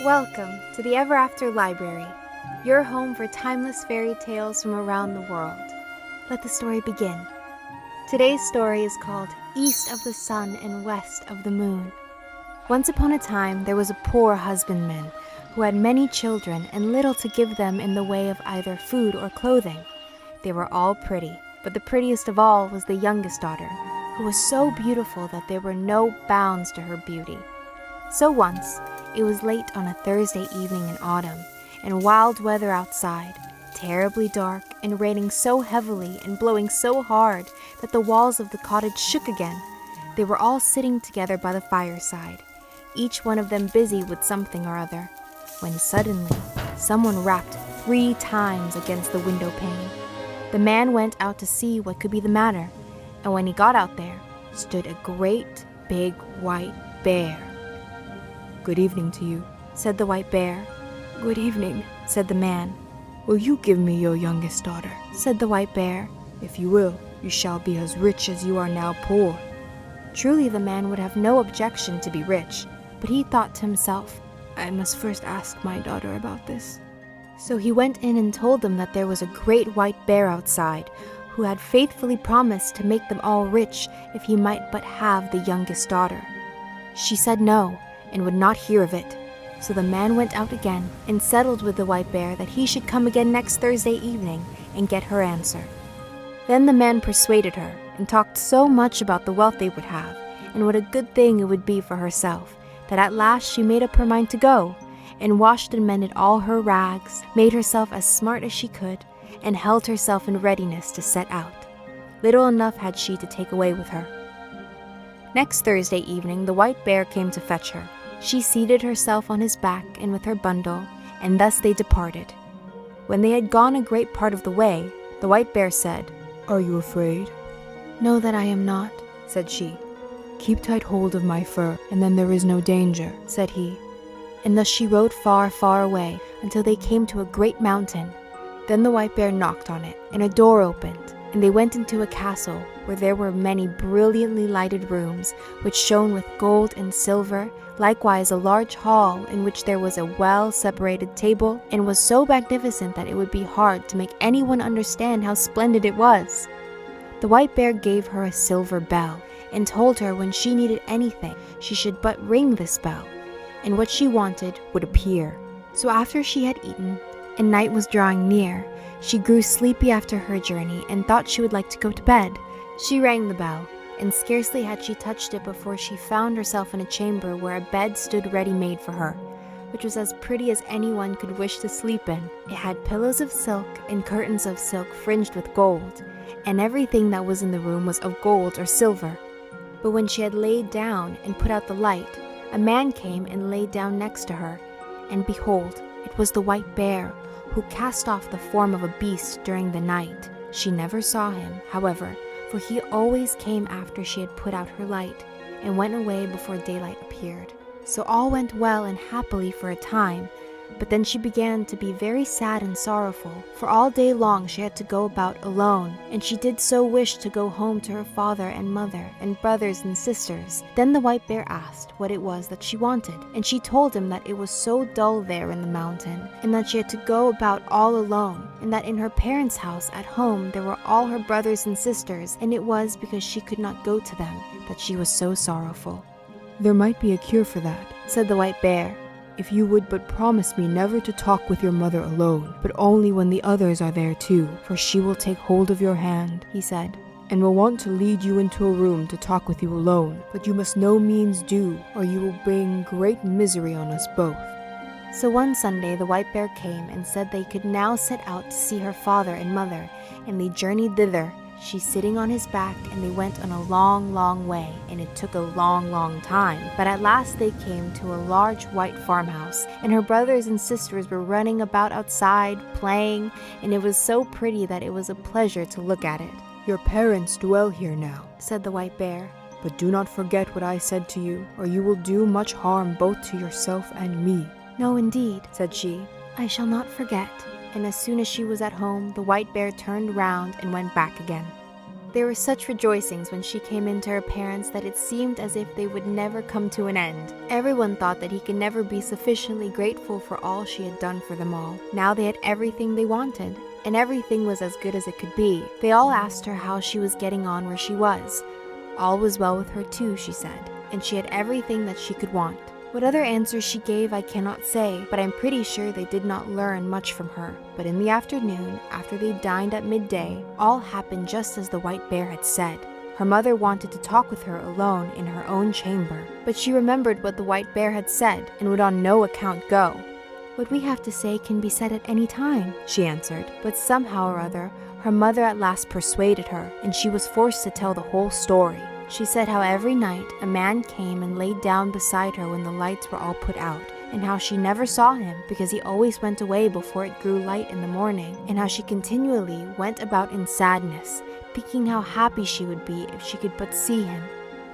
Welcome to the Ever After Library, your home for timeless fairy tales from around the world. Let the story begin. Today's story is called East of the Sun and West of the Moon. Once upon a time, there was a poor husbandman who had many children and little to give them in the way of either food or clothing. They were all pretty, but the prettiest of all was the youngest daughter, who was so beautiful that there were no bounds to her beauty. So once, it was late on a Thursday evening in autumn, and wild weather outside, terribly dark and raining so heavily and blowing so hard that the walls of the cottage shook again. They were all sitting together by the fireside, each one of them busy with something or other, when suddenly someone rapped 3 times against the window pane. The man went out to see what could be the matter, and when he got out there, stood a great big white bear. "Good evening to you," said the white bear. "Good evening," said the man. "Will you give me your youngest daughter?" said the white bear. "If you will, you shall be as rich as you are now poor." Truly the man would have no objection to be rich, but he thought to himself, "I must first ask my daughter about this." So he went in and told them that there was a great white bear outside, who had faithfully promised to make them all rich if he might but have the youngest daughter. She said no, and would not hear of it. So the man went out again and settled with the white bear that he should come again next Thursday evening and get her answer. Then the man persuaded her and talked so much about the wealth they would have and what a good thing it would be for herself, that at last she made up her mind to go, and washed and mended all her rags, made herself as smart as she could, and held herself in readiness to set out. Little enough had she to take away with her. Next Thursday evening the white bear came to fetch her. She seated herself on his back and with her bundle, and thus they departed. When they had gone a great part of the way, the white bear said, "Are you afraid?" "No, that I am not," said she. "Keep tight hold of my fur, and then there is no danger," said he. And thus she rode far, far away, until they came to a great mountain. Then the white bear knocked on it, and a door opened, and they went into a castle, where there were many brilliantly lighted rooms, which shone with gold and silver, likewise a large hall in which there was a well-separated table, and was so magnificent that it would be hard to make anyone understand how splendid it was. The white bear gave her a silver bell, and told her when she needed anything, she should but ring this bell, and what she wanted would appear. So after she had eaten, and night was drawing near, she grew sleepy after her journey and thought she would like to go to bed. She rang the bell, and scarcely had she touched it before she found herself in a chamber where a bed stood ready-made for her, which was as pretty as anyone could wish to sleep in. It had pillows of silk and curtains of silk fringed with gold, and everything that was in the room was of gold or silver. But when she had laid down and put out the light, a man came and laid down next to her, and behold, it was the white bear, who cast off the form of a beast during the night. She never saw him, however, for he always came after she had put out her light, and went away before daylight appeared. So all went well and happily for a time, but then she began to be very sad and sorrowful, for all day long she had to go about alone, and she did so wish to go home to her father and mother and brothers and sisters. Then the white bear asked what it was that she wanted, and she told him that it was so dull there in the mountain, and that she had to go about all alone, and that in her parents' house at home there were all her brothers and sisters, and it was because she could not go to them that she was so sorrowful. "There might be a cure for that," said the white bear. "If you would but promise me never to talk with your mother alone, but only when the others are there too, for she will take hold of your hand," he said, "and will want to lead you into a room to talk with you alone, but you must no means do, or you will bring great misery on us both." So one Sunday the white bear came and said they could now set out to see her father and mother, and they journeyed thither, she sitting on his back, and they went on a long, long way, and it took a long, long time. But at last they came to a large white farmhouse, and her brothers and sisters were running about outside, playing, and it was so pretty that it was a pleasure to look at it. "Your parents dwell here now," said the white bear. "but do not forget what I said to you, or you will do much harm both to yourself and me." "No, indeed," said she, "I shall not forget." And as soon as she was at home, the white bear turned round and went back again. There were such rejoicings when she came in to her parents that it seemed as if they would never come to an end. Everyone thought that he could never be sufficiently grateful for all she had done for them all. Now they had everything they wanted, and everything was as good as it could be. They all asked her how she was getting on where she was. All was well with her too, she said, and she had everything that she could want. What other answers she gave I cannot say, but I'm pretty sure they did not learn much from her. But in the afternoon, after they dined at midday, all happened just as the white bear had said. Her mother wanted to talk with her alone in her own chamber, but she remembered what the white bear had said and would on no account go. "What we have to say can be said at any time," she answered. But somehow or other, her mother at last persuaded her, and she was forced to tell the whole story. She said how every night a man came and laid down beside her when the lights were all put out, and how she never saw him because he always went away before it grew light in the morning, and how she continually went about in sadness, thinking how happy she would be if she could but see him,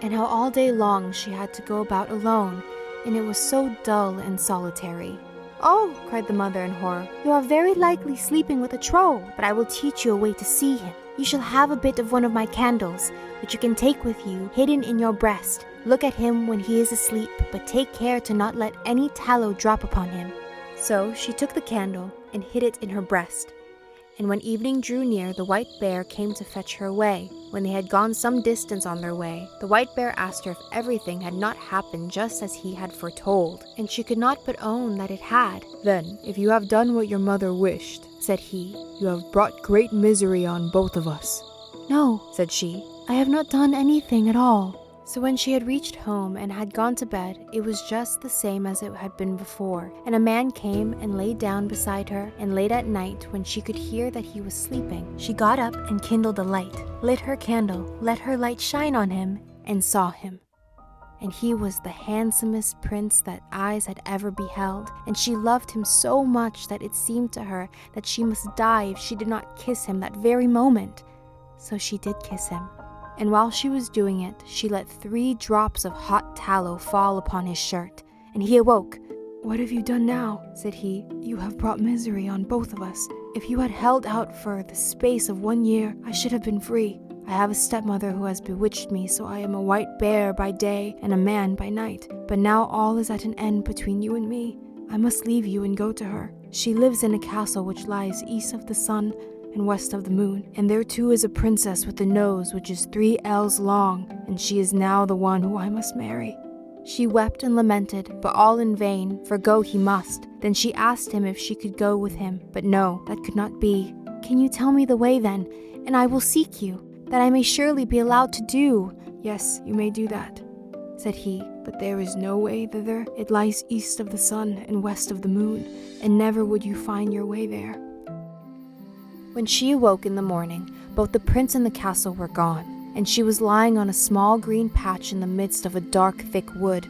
and how all day long she had to go about alone, and it was so dull and solitary. "Oh," cried the mother in horror, "you are very likely sleeping with a troll, but I will teach you a way to see him. You shall have a bit of one of my candles, which you can take with you, hidden in your breast. Look at him when he is asleep, but take care to not let any tallow drop upon him." So she took the candle and hid it in her breast. And when evening drew near, the white bear came to fetch her away. When they had gone some distance on their way, the white bear asked her if everything had not happened just as he had foretold, and she could not but own that it had. "Then, if you have done what your mother wished," said he, "you have brought great misery on both of us." "No," said she, "I have not done anything at all." So when she had reached home and had gone to bed, it was just the same as it had been before. And a man came and lay down beside her, and late at night, when she could hear that he was sleeping, she got up and kindled a light, lit her candle, let her light shine on him, and saw him. And he was the handsomest prince that eyes had ever beheld, and she loved him so much that it seemed to her that she must die if she did not kiss him that very moment. So she did kiss him. And while she was doing it, she let 3 drops of hot tallow fall upon his shirt, and he awoke. "What have you done now?" said he. "You have brought misery on both of us. If you had held out for the space of 1 year, I should have been free. I have a stepmother who has bewitched me, so I am a white bear by day and a man by night. But now all is at an end between you and me. I must leave you and go to her. She lives in a castle which lies east of the sun and west of the moon, and there too is a princess with a nose which is 3 ells long, and she is now the one who I must marry." She wept and lamented, but all in vain, for go he must. Then she asked him if she could go with him, but no, that could not be. "Can you tell me the way then, and I will seek you, that I may surely be allowed to do?" "Yes, you may do that," said he, "but there is no way thither. It lies east of the sun and west of the moon, and never would you find your way there." When she awoke in the morning, both the prince and the castle were gone, and she was lying on a small green patch in the midst of a dark, thick wood.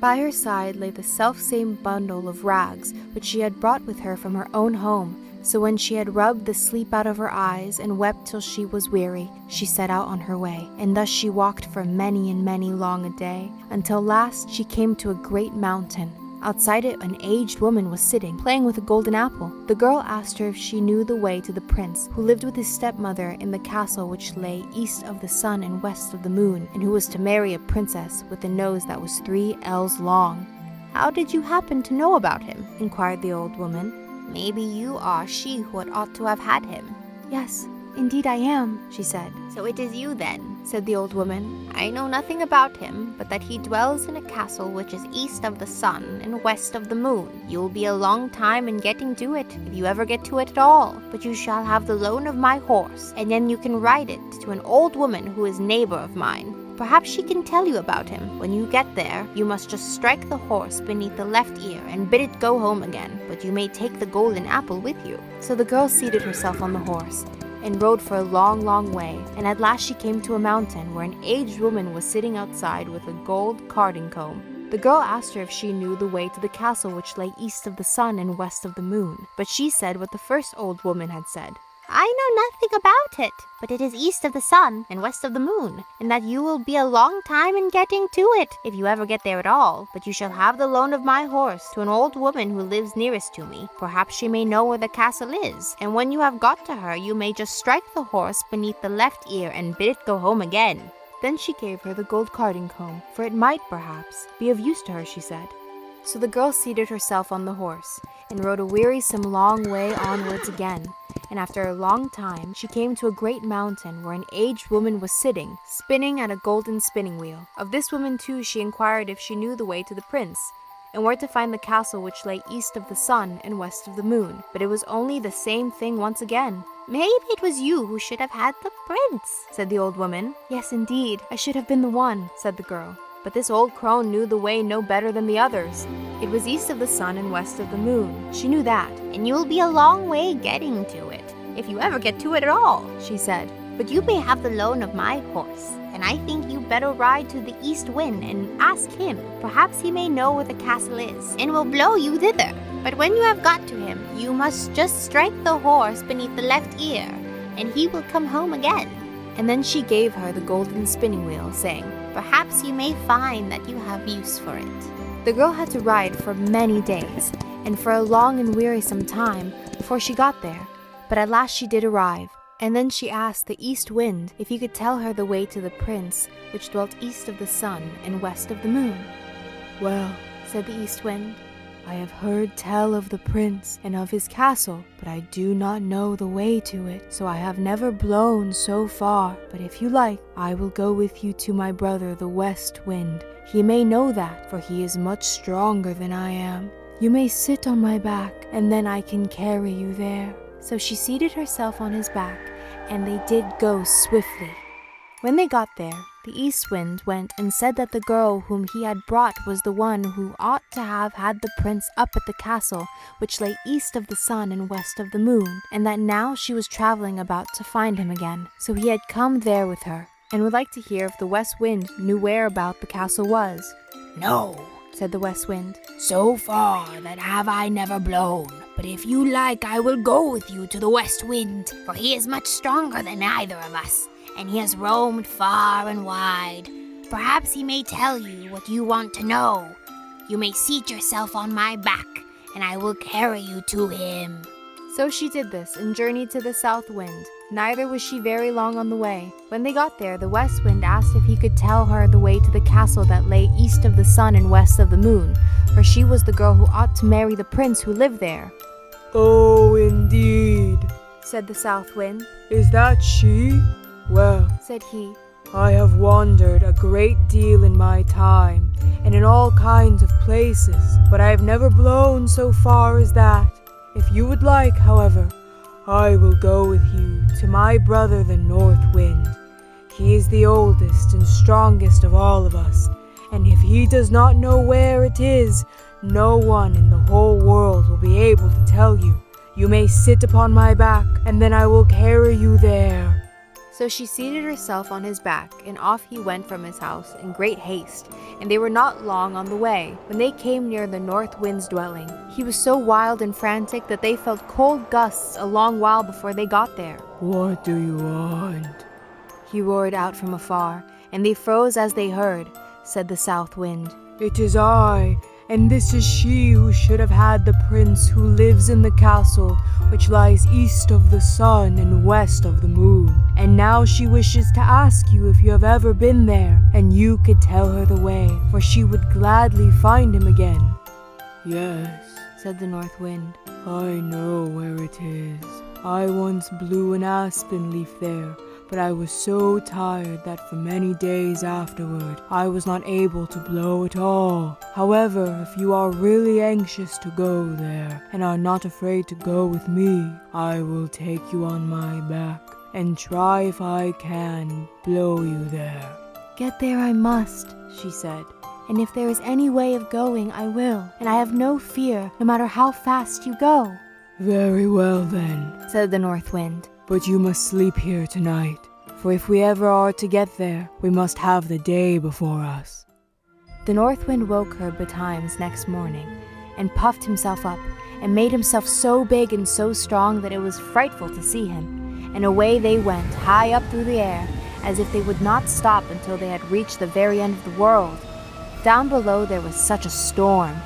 By her side lay the self-same bundle of rags which she had brought with her from her own home. So when she had rubbed the sleep out of her eyes and wept till she was weary, she set out on her way. And thus she walked for many and many long a day, until last she came to a great mountain. Outside it, an aged woman was sitting, playing with a golden apple. The girl asked her if she knew the way to the prince, who lived with his stepmother in the castle which lay east of the sun and west of the moon, and who was to marry a princess with a nose that was 3 ells long. "How did you happen to know about him?" inquired the old woman. "Maybe you are she who ought to have had him." "Yes, indeed I am," she said. "So it is you then," said the old woman. "I know nothing about him, but that he dwells in a castle which is east of the sun and west of the moon. You will be a long time in getting to it, if you ever get to it at all. But you shall have the loan of my horse, and then you can ride it to an old woman who is neighbor of mine. Perhaps she can tell you about him. When you get there, you must just strike the horse beneath the left ear and bid it go home again, but you may take the golden apple with you." So the girl seated herself on the horse and rode for a long, long way, and at last she came to a mountain where an aged woman was sitting outside with a gold carding comb. The girl asked her if she knew the way to the castle which lay east of the sun and west of the moon, but she said what the first old woman had said. I know nothing about it, but it is east of the sun and west of the moon, and that you will be a long time in getting to it, if you ever get there at all. But you shall have the loan of my horse to an old woman who lives nearest to me. Perhaps she may know where the castle is, and when you have got to her, you may just strike the horse beneath the left ear and bid it go home again." Then she gave her the gold carding comb, for it might, perhaps, be of use to her, she said. So the girl seated herself on the horse, and rode a wearisome long way onwards again. And after a long time, she came to a great mountain where an aged woman was sitting, spinning at a golden spinning wheel. Of this woman too she inquired if she knew the way to the prince, and where to find the castle which lay east of the sun and west of the moon. But it was only the same thing once again. "Maybe it was you who should have had the prince," said the old woman. "Yes, indeed, I should have been the one," said the girl. But this old crone knew the way no better than the others. It was east of the sun and west of the moon. She knew that. "And you'll be a long way getting to it, if you ever get to it at all," she said. "But you may have the loan of my horse, and I think you better ride to the east wind and ask him. Perhaps he may know where the castle is, and will blow you thither. But when you have got to him, you must just strike the horse beneath the left ear, and he will come home again." And then she gave her the golden spinning wheel, saying, "Perhaps you may find that you have use for it." The girl had to ride for many days, and for a long and wearisome time before she got there. But at last she did arrive, and then she asked the east wind if he could tell her the way to the prince which dwelt east of the sun and west of the moon. "Well," said the east wind, "I have heard tell of the prince and of his castle, but I do not know the way to it, so I have never blown so far. But if you like, I will go with you to my brother the west wind. He may know that, for he is much stronger than I am. You may sit on my back, and then I can carry you there." So she seated herself on his back, and they did go swiftly. When they got there, the east wind went and said that the girl whom he had brought was the one who ought to have had the prince up at the castle which lay east of the sun and west of the moon, and that now she was traveling about to find him again. So he had come there with her, and would like to hear if the west wind knew whereabout the castle was. "No," said the west wind. "so far that have I never blown. But if you like, I will go with you to the west wind, for he is much stronger than either of us, and he has roamed far and wide. Perhaps he may tell you what you want to know. You may seat yourself on my back, and I will carry you to him." So she did this, and journeyed to the south wind. Neither was she very long on the way. When they got there, the west wind asked if he could tell her the way to the castle that lay east of the sun and west of the moon, for she was the girl who ought to marry the prince who lived there. "Oh, indeed," said the south wind. "Is that she? Well," said he, "I have wandered a great deal in my time, and in all kinds of places, but I have never blown so far as that. If you would like, however, I will go with you to my brother the north wind. He is the oldest and strongest of all of us, and if he does not know where it is, no one in the whole world will be able to tell you. You may sit upon my back, and then I will carry you there." So she seated herself on his back, and off he went from his house in great haste, and they were not long on the way. When they came near the north wind's dwelling, he was so wild and frantic that they felt cold gusts a long while before they got there. "What do you want?" he roared out from afar, and they froze as they heard. Said the south wind, "It is I, and this is she who should have had the prince who lives in the castle which lies east of the sun and west of the moon. And now she wishes to ask you if you have ever been there, and you could tell her the way, for she would gladly find him again." "Yes," said the north wind, "I know where it is. I once blew an aspen leaf there, but I was so tired that for many days afterward I was not able to blow at all. However, if you are really anxious to go there, and are not afraid to go with me, I will take you on my back, and try if I can blow you there." "Get there I must," she said, "and if there is any way of going, I will, and I have no fear, no matter how fast you go." "Very well then," said the north wind, "but you must sleep here tonight, for if we ever are to get there, we must have the day before us." The north wind woke her betimes next morning, and puffed himself up, and made himself so big and so strong that it was frightful to see him. and away they went, high up through the air, as if they would not stop until they had reached the very end of the world. Down below there was such a storm.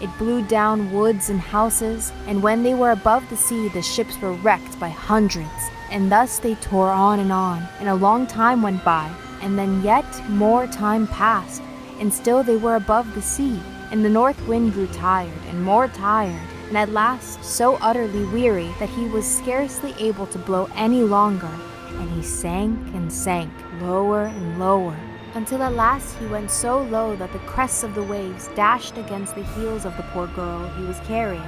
It blew down woods and houses, and when they were above the sea, the ships were wrecked by hundreds. And thus they tore on, and a long time went by, and then yet more time passed, and still they were above the sea. And the north wind grew tired and more tired, and at last so utterly weary that he was scarcely able to blow any longer, and he sank and sank, lower and lower, until at last he went so low that the crests of the waves dashed against the heels of the poor girl he was carrying.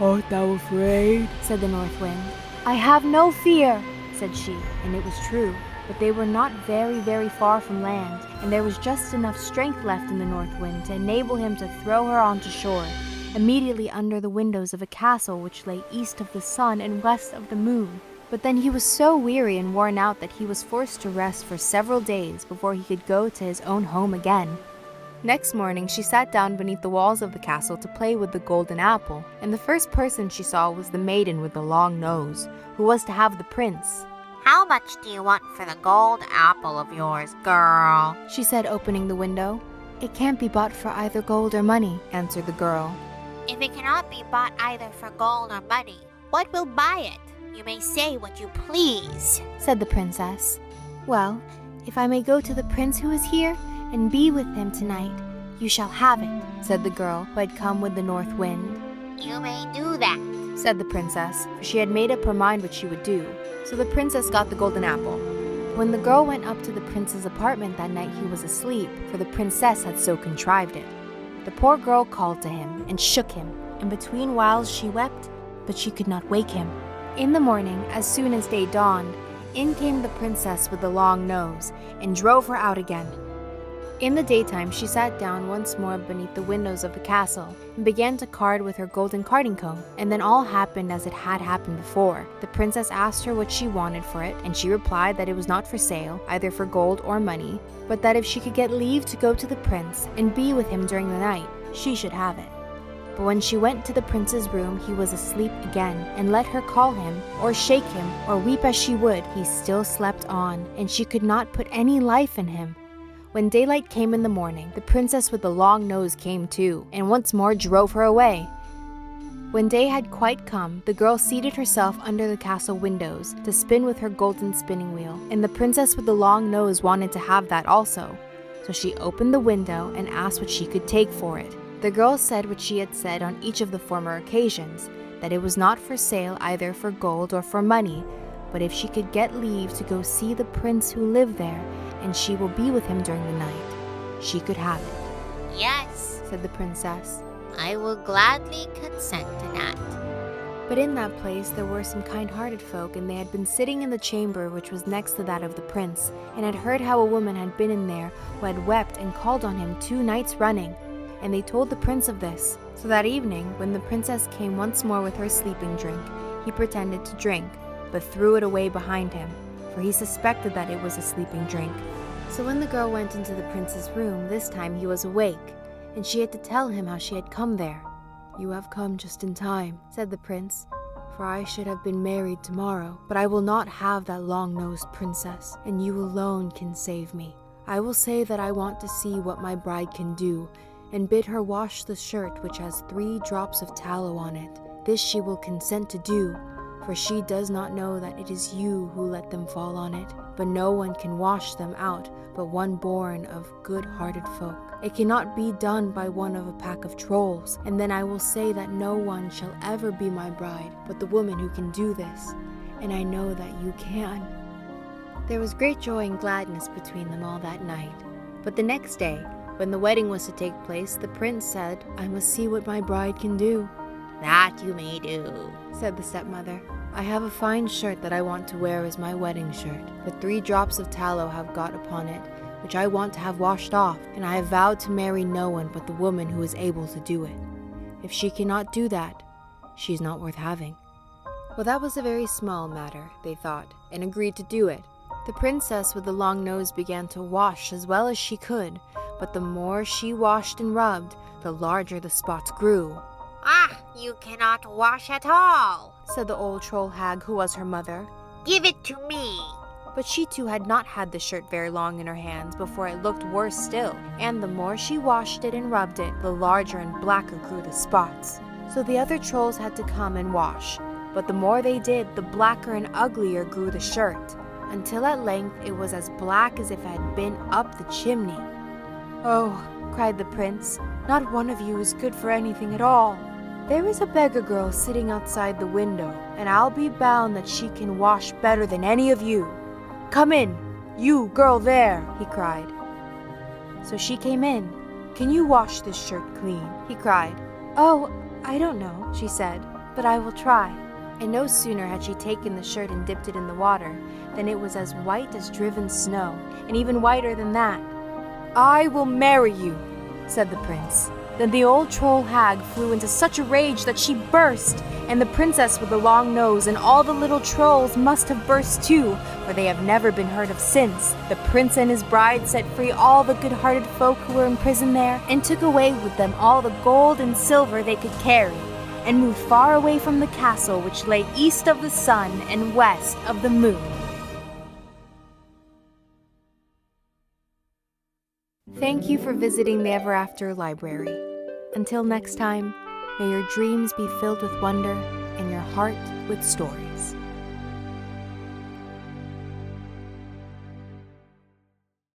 Art thou afraid? Said the north wind. I have no fear, said she, and it was true. But they were not very, very far from land, and there was just enough strength left in the north wind to enable him to throw her onto shore, immediately under the windows of a castle which lay east of the sun and west of the moon. But then he was so weary and worn out that he was forced to rest for several days before he could go to his own home again. Next morning she sat down beneath the walls of the castle to play with the golden apple, and the first person she saw was the maiden with the long nose, who was to have the prince. How much do you want for the gold apple of yours, girl? She said, opening the window. It can't be bought for either gold or money, answered the girl. If it cannot be bought either for gold or money, what will buy it? You may say what you please, said the princess. Well, if I may go to the prince who is here and be with him tonight, you shall have it, said the girl who had come with the north wind. You may do that, said the princess, for she had made up her mind what she would do. So the princess got the golden apple. When the girl went up to the prince's apartment that night, he was asleep, for the princess had so contrived it. The poor girl called to him and shook him, and between whiles she wept, but she could not wake him. In the morning, as soon as day dawned, in came the princess with the long nose, and drove her out again. In the daytime she sat down once more beneath the windows of the castle, and began to card with her golden carding comb, and then all happened as it had happened before. The princess asked her what she wanted for it, and she replied that it was not for sale, either for gold or money, but that if she could get leave to go to the prince and be with him during the night, she should have it. But when she went to the prince's room, he was asleep again, and let her call him, or shake him, or weep as she would, he still slept on, and she could not put any life in him. When daylight came in the morning, the princess with the long nose came too, and once more drove her away. When day had quite come, the girl seated herself under the castle windows to spin with her golden spinning wheel, and the princess with the long nose wanted to have that also. So she opened the window and asked what she could take for it. The girl said what she had said on each of the former occasions, that it was not for sale either for gold or for money, but if she could get leave to go see the prince who lived there, and she will be with him during the night, she could have it. Yes, said the princess. I will gladly consent to that. But in that place there were some kind-hearted folk, and they had been sitting in the chamber which was next to that of the prince, and had heard how a woman had been in there who had wept and called on him 2 nights running, and they told the prince of this. So that evening, when the princess came once more with her sleeping drink, he pretended to drink, but threw it away behind him, for he suspected that it was a sleeping drink. So when the girl went into the prince's room, this time he was awake, and she had to tell him how she had come there. You have come just in time, said the prince, for I should have been married tomorrow, but I will not have that long-nosed princess, and you alone can save me. I will say that I want to see what my bride can do, and bid her wash the shirt which has 3 drops of tallow on it. This she will consent to do, for she does not know that it is you who let them fall on it. But no one can wash them out but one born of good-hearted folk. It cannot be done by one of a pack of trolls, and then I will say that no one shall ever be my bride but the woman who can do this, and I know that you can. There was great joy and gladness between them all that night. But the next day, when the wedding was to take place, the prince said, I must see what my bride can do. That you may do, said the stepmother. I have a fine shirt that I want to wear as my wedding shirt, but 3 drops of tallow have got upon it, which I want to have washed off, and I have vowed to marry no one but the woman who is able to do it. If she cannot do that, she is not worth having. Well, that was a very small matter, they thought, and agreed to do it. The princess with the long nose began to wash as well as she could, but the more she washed and rubbed, the larger the spots grew. Ah, you cannot wash at all, said the old troll hag who was her mother. Give it to me. But she too had not had the shirt very long in her hands before it looked worse still, and the more she washed it and rubbed it, the larger and blacker grew the spots. So the other trolls had to come and wash, but the more they did, the blacker and uglier grew the shirt, until at length it was as black as if it had been up the chimney. "Oh," cried the prince, "not one of you is good for anything at all. There is a beggar girl sitting outside the window, and I'll be bound that she can wash better than any of you. Come in, you girl there," he cried. So she came in. "Can you wash this shirt clean?" he cried. "Oh, I don't know," she said, "but I will try." And no sooner had she taken the shirt and dipped it in the water than it was as white as driven snow, and even whiter than that. "I will marry you," said the prince. Then the old troll hag flew into such a rage that she burst, and the princess with the long nose and all the little trolls must have burst too, for they have never been heard of since. The prince and his bride set free all the good-hearted folk who were imprisoned there, and took away with them all the gold and silver they could carry, and moved far away from the castle which lay east of the sun and west of the moon. Thank you for visiting the Ever After Library. Until next time, may your dreams be filled with wonder and your heart with stories.